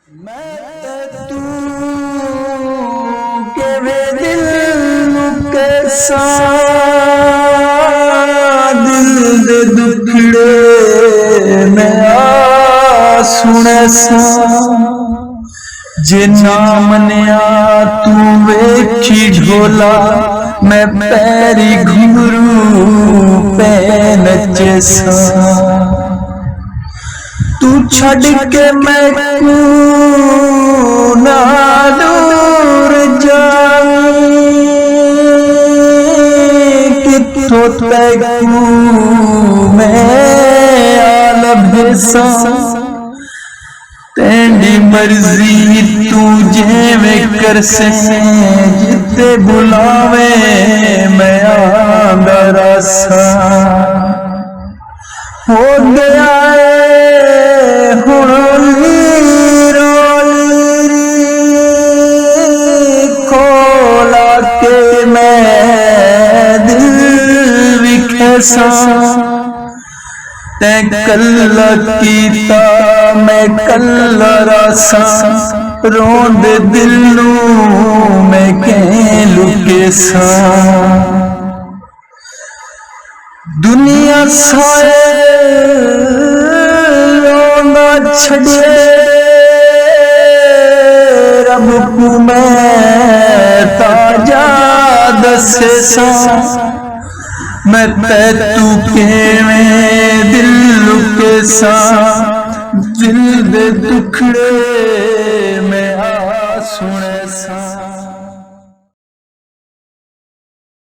मैं तू के वे दिल कैसा दिल दे दुखड़े मैं आ सुने सा जे ना मनिया तू वेखी ढोला मैं पैरी घुंघरू पे नचे सा तू छड़ के मैं ना दूर जाऊं किथों तैकू मैं आल भेसा तेरी मर्जी तू जेवें कर से जिते बुलावे मैं आंदा रासा हो गया खोला के मैं दिल विखेसा ते कल्ला कीता मैं कल्ला रासा रोंद दिल नूं मैं के लुकेसा दुनिया सारे रोंदा छड़े रब को मैं ताजा दसे सा मैं तू के में दिल के सा दिल दे दुखड़े में आ सुने